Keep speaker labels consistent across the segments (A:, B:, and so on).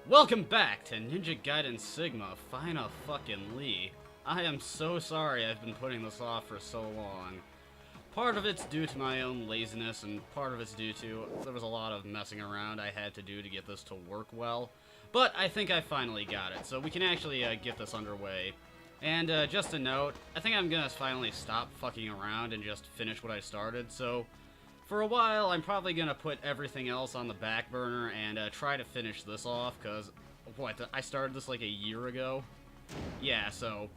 A: Welcome back to Ninja Gaiden Sigma Final fucking Lee. I am so sorry I've been putting this off for so long. Part of it's due to my own laziness, and part of it's due to there was a lot of messing around I had to do to get this to work well. But I think I finally got it, so we can actually get this underway. And just a note, I think I'm gonna finally stop fucking around and just finish what I started, so for a while I'm probably gonna put everything else on the back burner and try to finish this off, because, I started this like a year ago? Yeah, so,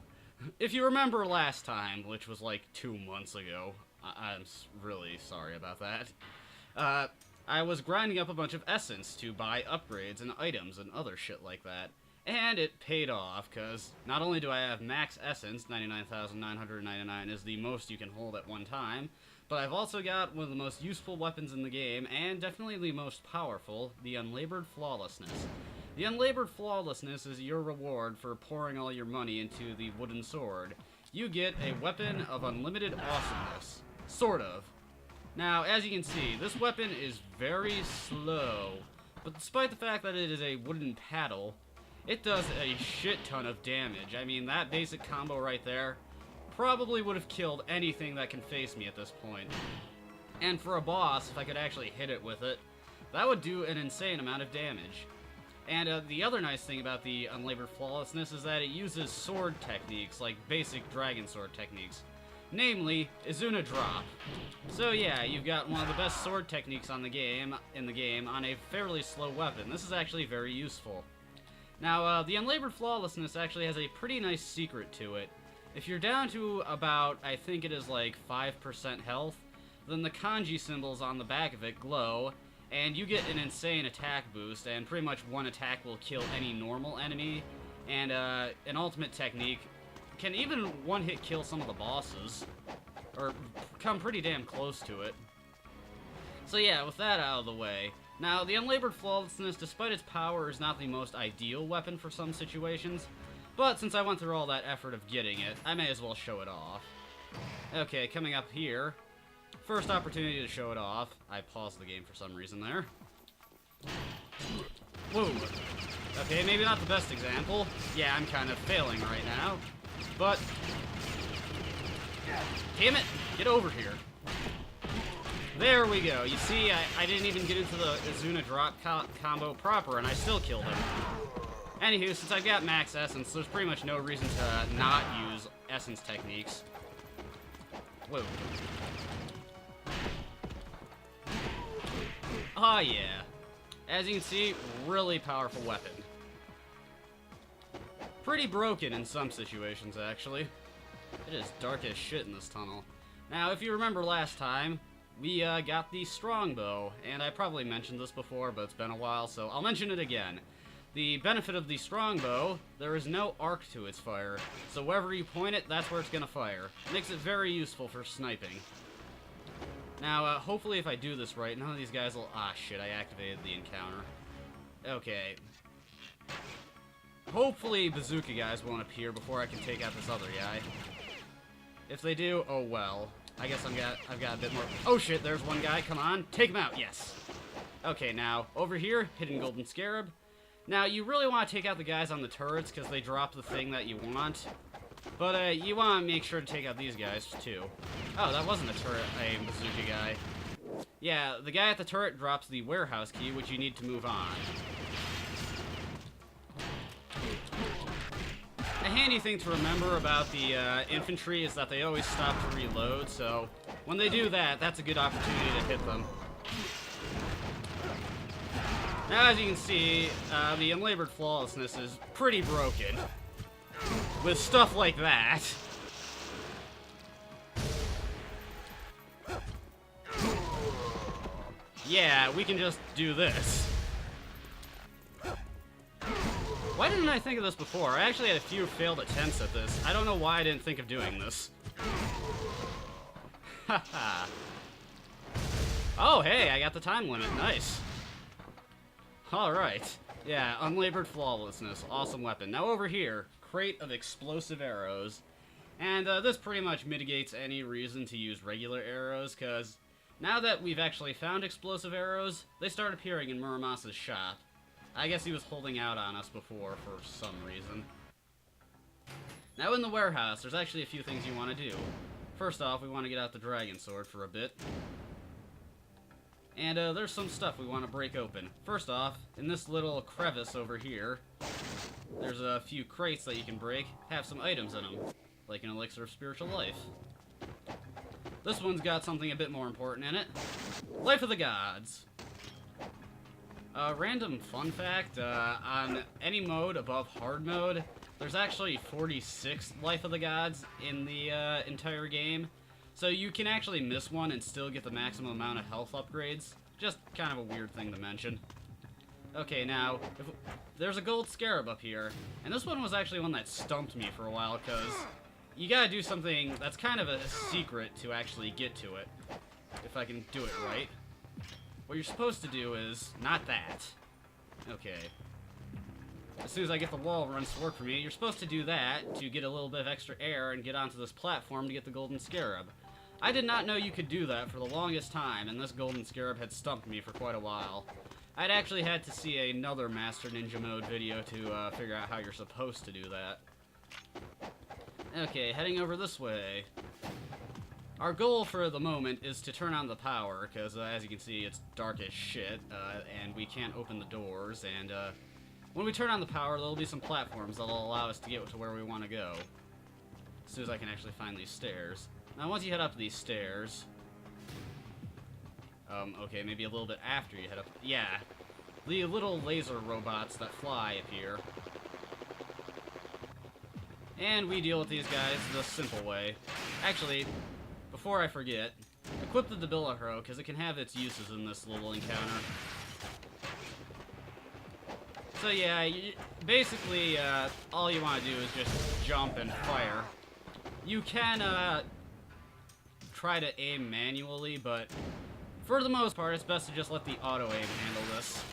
A: if you remember last time, which was like 2 months ago, I'm really sorry about that. I was grinding up a bunch of essence to buy upgrades and items and other shit like that. And it paid off, because not only do I have max essence, 99,999 is the most you can hold at one time, but I've also got one of the most useful weapons in the game, and definitely the most powerful, the Unlabored Flawlessness. The Unlabored Flawlessness is your reward for pouring all your money into the wooden sword. You get a weapon of unlimited awesomeness. Sort of. Now, as you can see, this weapon is very slow, but despite the fact that it is a wooden paddle, it does a shit ton of damage. I mean, that basic combo right there probably would have killed anything that can face me at this point. And for a boss, if I could actually hit it with it, that would do an insane amount of damage. And the other nice thing about the Unlabored Flawlessness is that it uses sword techniques, like basic dragon sword techniques. Namely, Izuna Drop. So yeah, you've got one of the best sword techniques in the game on a fairly slow weapon. This is actually very useful. Now, the Unlabored Flawlessness actually has a pretty nice secret to it. If you're down to about, I think it is like 5% health, then the kanji symbols on the back of it glow, and you get an insane attack boost, and pretty much one attack will kill any normal enemy, and an ultimate technique can even one-hit kill some of the bosses, or come pretty damn close to it. So yeah, with that out of the way, now the Unlabored Flawlessness, despite its power, is not the most ideal weapon for some situations, but since I went through all that effort of getting it, I may as well show it off. Okay, coming up here, first opportunity to show it off. I paused the game for some reason there. Whoa. Okay, maybe not the best example. Yeah, I'm kind of failing right now. But, damn it, get over here. There we go. You see, I didn't even get into the Izuna Drop combo proper, and I still killed him. Anywho, since I've got max essence, there's pretty much no reason to not use essence techniques. Whoa. Oh yeah. As you can see, really powerful weapon. Pretty broken in some situations, actually. It is dark as shit in this tunnel. Now, if you remember last time, we got the strongbow, and I probably mentioned this before, but it's been a while, so I'll mention it again. The benefit of the strongbow, there is no arc to its fire, so wherever you point it, that's where it's gonna fire. Makes it very useful for sniping. Now, hopefully if I do this right, none of these guys will... Ah, shit, I activated the encounter. Okay. Hopefully bazooka guys won't appear before I can take out this other guy. If they do, oh well. I guess I've got a bit more... Oh shit, there's one guy, come on, take him out, yes. Okay, now, over here, Hidden Golden Scarab. Now, you really want to take out the guys on the turrets, because they drop the thing that you want. But, you want to make sure to take out these guys, too. Oh, that wasn't a turret, a bazooka guy. Yeah, the guy at the turret drops the warehouse key, which you need to move on. A handy thing to remember about the infantry is that they always stop to reload, so when they do that, that's a good opportunity to hit them. Now, as you can see, the Unlabored Flawlessness is pretty broken. With stuff like that. Yeah, we can just do this. Why didn't I think of this before? I actually had a few failed attempts at this. I don't know why I didn't think of doing this. Haha. Oh, hey, I got the time limit. Nice. Alright. Yeah, Unlabored Flawlessness. Awesome weapon. Now over here, crate of explosive arrows. And this pretty much mitigates any reason to use regular arrows, because now that we've actually found explosive arrows, they start appearing in Muramasa's shop. I guess he was holding out on us before for some reason. Now in the warehouse, there's actually a few things you want to do. First off, we want to get out the dragon sword for a bit. And there's some stuff we want to break open. First off, in this little crevice over here, there's a few crates that you can break, have some items in them, like an elixir of spiritual life. This one's got something a bit more important in it. Life of the Gods. Random fun fact, on any mode above hard mode, there's actually 46 Life of the Gods in the entire game. So you can actually miss one and still get the maximum amount of health upgrades. Just kind of a weird thing to mention. Okay, now, there's a gold scarab up here, and this one was actually one that stumped me for a while, because you gotta do something that's kind of a secret to actually get to it, if I can do it right. What you're supposed to do is not that. Okay. As soon as I get the wall runs to work for me, you're supposed to do that to get a little bit of extra air and get onto this platform to get the golden scarab. I did not know you could do that for the longest time, and this golden scarab had stumped me for quite a while. I'd actually had to see another Master Ninja Mode video to figure out how you're supposed to do that. Okay, heading over this way. Our goal for the moment is to turn on the power, because as you can see, it's dark as shit, and we can't open the doors, and when we turn on the power, there'll be some platforms that'll allow us to get to where we want to go. As soon as I can actually find these stairs. Now, once you head up these stairs... okay, maybe a little bit after you head up... Yeah, the little laser robots that fly appear. And we deal with these guys the simple way. Actually, before I forget, equip the Hurrah, because it can have its uses in this little encounter. So yeah, basically, all you want to do is just jump and fire. You can, try to aim manually, but for the most part, it's best to just let the auto-aim handle this.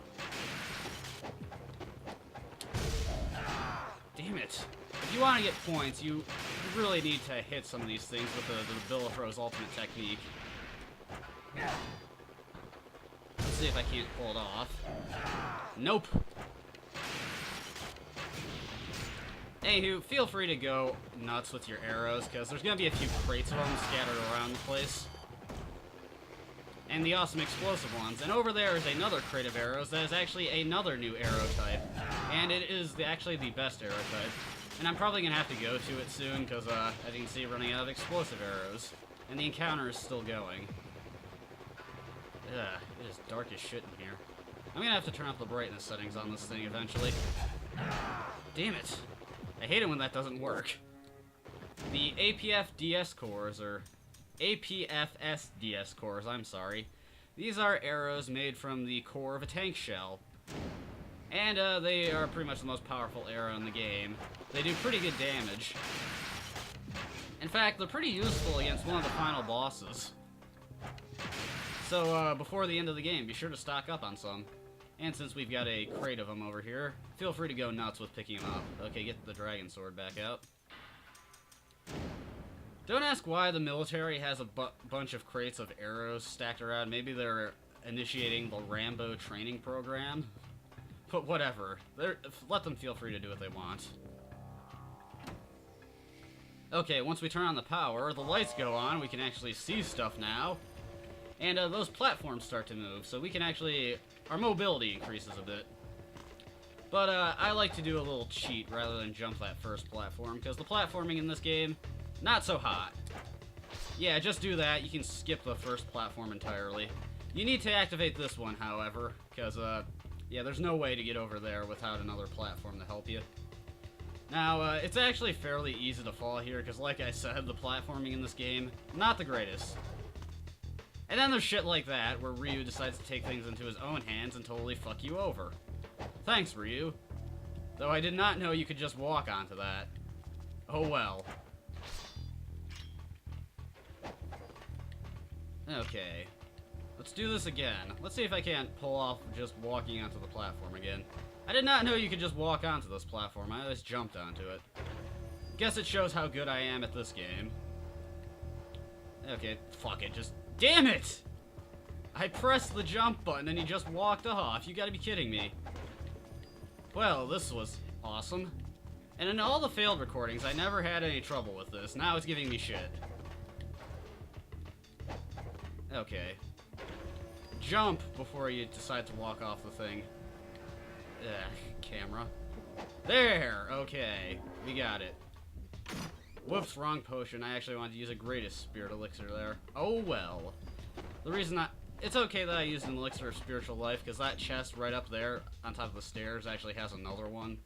A: Damn it. If you want to get points, you really need to hit some of these things with the Hurrah's ultimate technique. Let's see if I can't pull it off. Nope. Anywho, feel free to go nuts with your arrows, because there's going to be a few crates of them scattered around the place. And the awesome explosive ones. And over there is another crate of arrows that is actually another new arrow type. And it is actually the best arrow type. And I'm probably going to have to go to it soon, because as you can see, running out of explosive arrows. And the encounter is still going. Ugh, it is dark as shit in here. I'm going to have to turn up the brightness settings on this thing eventually. Damn it. I hate it when that doesn't work. The APF DS cores, or APFS DS cores, I'm sorry. These are arrows made from the core of a tank shell. And they are pretty much the most powerful arrow in the game. They do pretty good damage. In fact, they're pretty useful against one of the final bosses. So before the end of the game, be sure to stock up on some. And since we've got a crate of them over here, feel free to go nuts with picking them up. Okay, get the dragon sword back out. Don't ask why the military has a bunch of crates of arrows stacked around. Maybe they're initiating the Rambo training program. But whatever. Let them feel free to do what they want. Okay, once we turn on the power, the lights go on. We can actually see stuff now. And those platforms start to move, so we can actually... Our mobility increases a bit. But I like to do a little cheat rather than jump that first platform, because the platforming in this game, not so hot. Yeah, just do that. You can skip the first platform entirely. You need to activate this one, however, because, yeah, there's no way to get over there without another platform to help you. Now, it's actually fairly easy to fall here, because like I said, the platforming in this game, not the greatest. And then there's shit like that, where Ryu decides to take things into his own hands and totally fuck you over. Thanks, Ryu. Though I did not know you could just walk onto that. Oh well. Okay. Let's do this again. Let's see if I can't pull off just walking onto the platform again. I did not know you could just walk onto this platform. I just jumped onto it. Guess it shows how good I am at this game. Okay, fuck it, just... Damn it! I pressed the jump button and he just walked off. You gotta be kidding me. Well, this was awesome. And in all the failed recordings, I never had any trouble with this. Now it's giving me shit. Okay. Jump before you decide to walk off the thing. Ugh, camera. There! Okay. We got it. Whoops, wrong potion. I actually wanted to use a greatest spirit elixir there. Oh well. The reason it's okay that I used an elixir of spiritual life, because that chest right up there on top of the stairs actually has another one.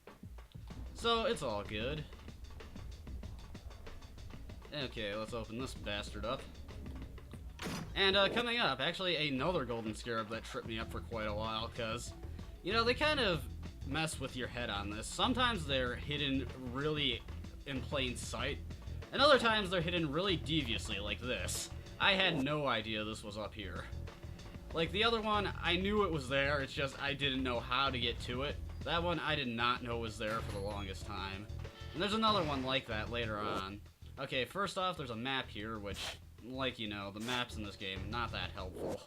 A: So, it's all good. Okay, let's open this bastard up. And, coming up, actually another golden scarab that tripped me up for quite a while, because, you know, they kind of mess with your head on this. Sometimes they're hidden really in plain sight, and other times they're hidden really deviously, like this. I had no idea this was up here. Like, the other one, I knew it was there, it's just I didn't know how to get to it. That one, I did not know was there for the longest time. And there's another one like that later on. Okay, first off, there's a map here, which, like you know, the maps in this game, not that helpful.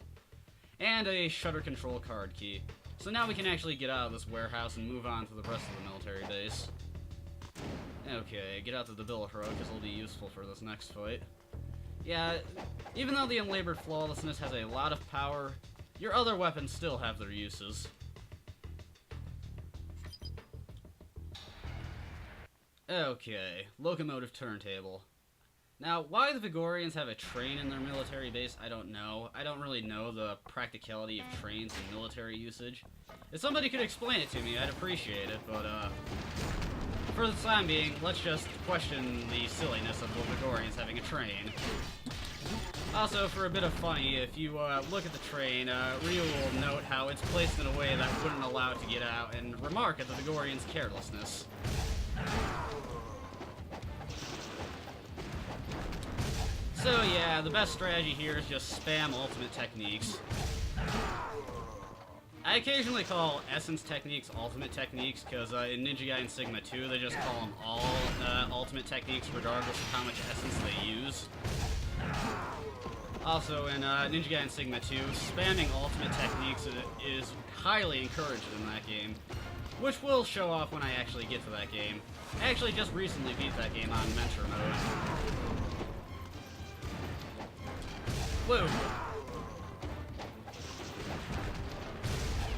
A: And a shutter control card key. So now we can actually get out of this warehouse and move on to the rest of the military base. Okay, get out to the bill of Hurrah, because it'll be useful for this next fight. Yeah, even though the Unlabored Flawlessness has a lot of power, your other weapons still have their uses. Okay, locomotive turntable. Now, why the Vigorians have a train in their military base, I don't know. I don't really know the practicality of trains and military usage. If somebody could explain it to me, I'd appreciate it, but, for the time being, let's just question the silliness of the Vigorians having a train. Also, for a bit of funny, if you look at the train, Ryu will note how it's placed in a way that wouldn't allow it to get out, and remark at the Vigorians' carelessness. So yeah, the best strategy here is just spam ultimate techniques. I occasionally call Essence techniques ultimate techniques, because in Ninja Gaiden Sigma 2, they just call them all ultimate techniques regardless of how much Essence they use. Also, in Ninja Gaiden Sigma 2, spamming ultimate techniques is highly encouraged in that game, which will show off when I actually get to that game. I actually just recently beat that game on Mentor mode. Whoa!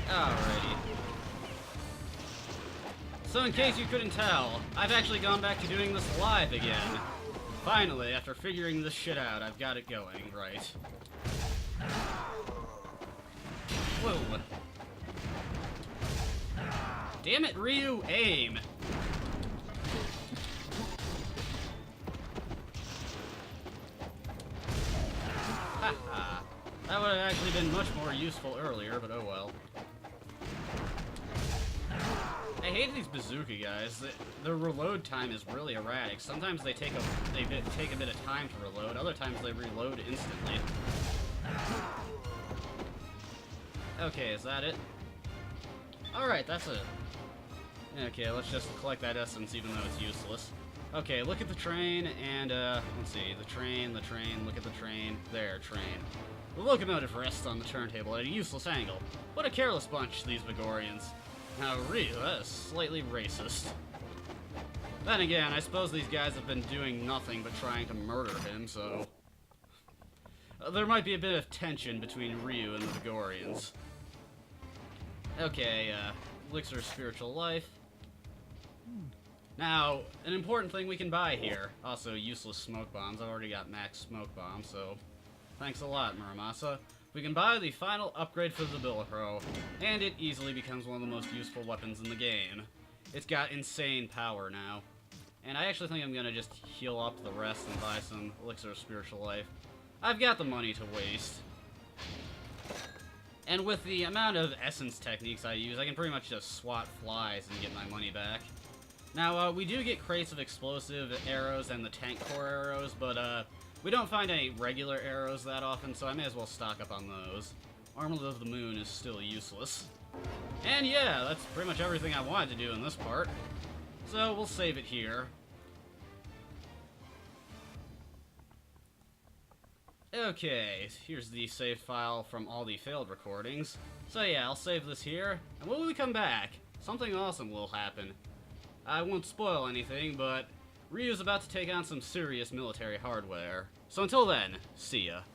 A: Alrighty. So in case you couldn't tell, I've actually gone back to doing this live again. Finally, after figuring this shit out, I've got it going, right. Whoa. Damn it, Ryu, aim! Haha. That would have actually been much more useful earlier, but oh well. I hate these bazooka guys. Their reload time is really erratic. Sometimes they take a bit of time to reload. Other times they reload instantly. Okay, is that it? Alright, that's it. Okay, let's just collect that essence even though it's useless. Okay, look at the train, and, let's see. The train, look at the train. There, train. The locomotive rests on the turntable at a useless angle. What a careless bunch, these Vigorians. Now, Ryu, that is slightly racist. Then again, I suppose these guys have been doing nothing but trying to murder him, so... there might be a bit of tension between Ryu and the Vigorians. Okay, Elixir of Spiritual Life. Now, an important thing we can buy here. Also, useless smoke bombs. I've already got max smoke bombs, so... thanks a lot, Muramasa. We can buy the final upgrade for the Bilahro, and it easily becomes one of the most useful weapons in the game. It's got insane power now. And I actually think I'm gonna just heal up the rest and buy some Elixir of Spiritual Life. I've got the money to waste. And with the amount of essence techniques I use, I can pretty much just swat flies and get my money back. Now, we do get crates of explosive arrows and the tank core arrows, but, we don't find any regular arrows that often, so I may as well stock up on those. Armlet of the Moon is still useless. And yeah, that's pretty much everything I wanted to do in this part. So we'll save it here. Okay, here's the saved file from all the failed recordings. So yeah, I'll save this here, and when we come back, something awesome will happen. I won't spoil anything, but Ryu's about to take on some serious military hardware. So until then, see ya.